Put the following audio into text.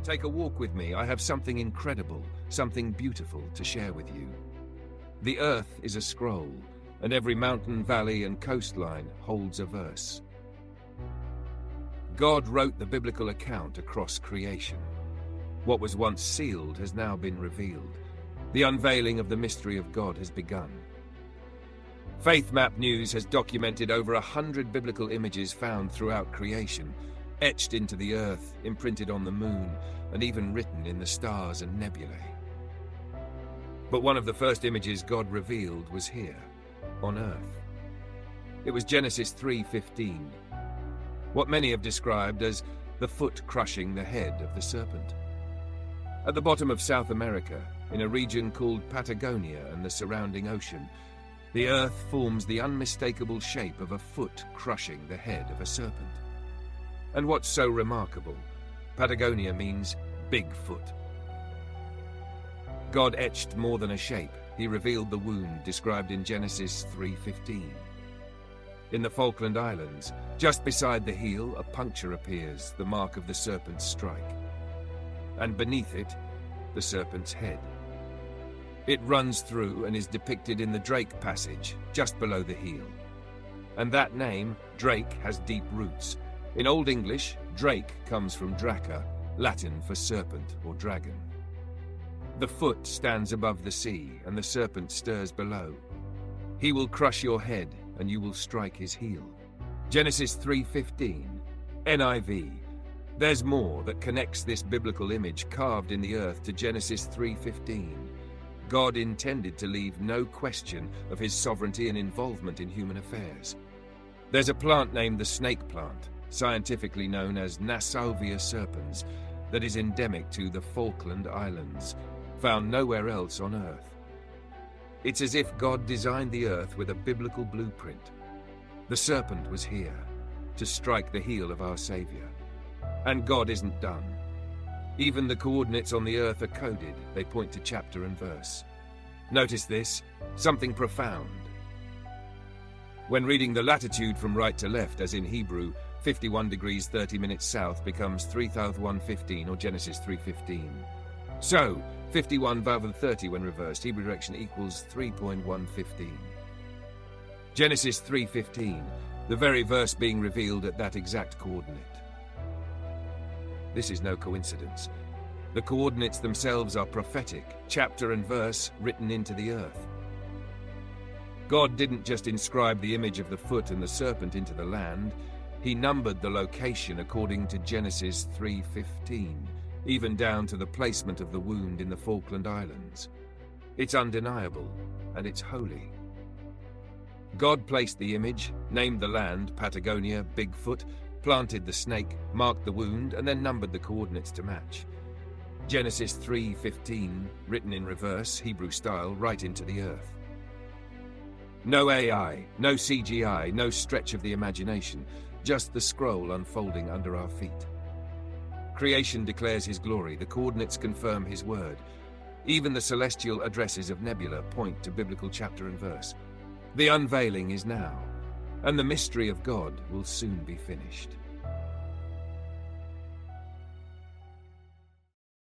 Take a walk with me. I have something incredible, something beautiful to share with you. The earth is a scroll, and every mountain, valley, and coastline holds a verse. God wrote the biblical account across creation. What was once sealed has now been revealed. The unveiling of the mystery of God has begun. Faith Map News has documented over 100 biblical images found throughout creation, etched into the earth, imprinted on the moon, and even written in the stars and nebulae. But one of the first images God revealed was here, on earth. It was Genesis 3:15, what many have described as the foot crushing the head of the serpent. At the bottom of South America, in a region called Patagonia and the surrounding ocean, the earth forms the unmistakable shape of a foot crushing the head of a serpent. And what's so remarkable? Patagonia means big foot. God etched more than a shape. He revealed the wound described in Genesis 3:15. In the Falkland Islands, just beside the heel, a puncture appears, the mark of the serpent's strike. And beneath it, the serpent's head. It runs through and is depicted in the Drake passage, just below the heel. And that name, Drake, has deep roots. In Old English, Drake comes from Draca, Latin for serpent or dragon. The foot stands above the sea, and the serpent stirs below. He will crush your head, and you will strike his heel. Genesis 3:15, NIV. There's more that connects this biblical image carved in the earth to Genesis 3:15. God intended to leave no question of his sovereignty and involvement in human affairs. There's a plant named the snake plant, scientifically known as Nassauia serpens, that is endemic to the Falkland Islands, found nowhere else on Earth. It's as if God designed the earth with a biblical blueprint. The serpent was here, to strike the heel of our Savior. And God isn't done. Even the coordinates on the earth are coded. They point to chapter and verse. Notice this, something profound. When reading the latitude from right to left, as in Hebrew, 51 degrees 30 minutes south becomes 3,115 or Genesis 3:15. So, 51/30 when reversed, Hebrew direction equals 3.115. Genesis 3:15, the very verse being revealed at that exact coordinate. This is no coincidence. The coordinates themselves are prophetic, chapter and verse written into the earth. God didn't just inscribe the image of the foot and the serpent into the land, he numbered the location according to Genesis 3:15, even down to the placement of the wound in the Falkland Islands. It's undeniable, and it's holy. God placed the image, named the land, Patagonia, Bigfoot, planted the snake, marked the wound, and then numbered the coordinates to match. Genesis 3:15, written in reverse, Hebrew style, right into the earth. No AI, no CGI, no stretch of the imagination, just the scroll unfolding under our feet. Creation declares his glory, the coordinates confirm his word. Even the celestial addresses of nebula point to biblical chapter and verse. The unveiling is now, and the mystery of God will soon be finished.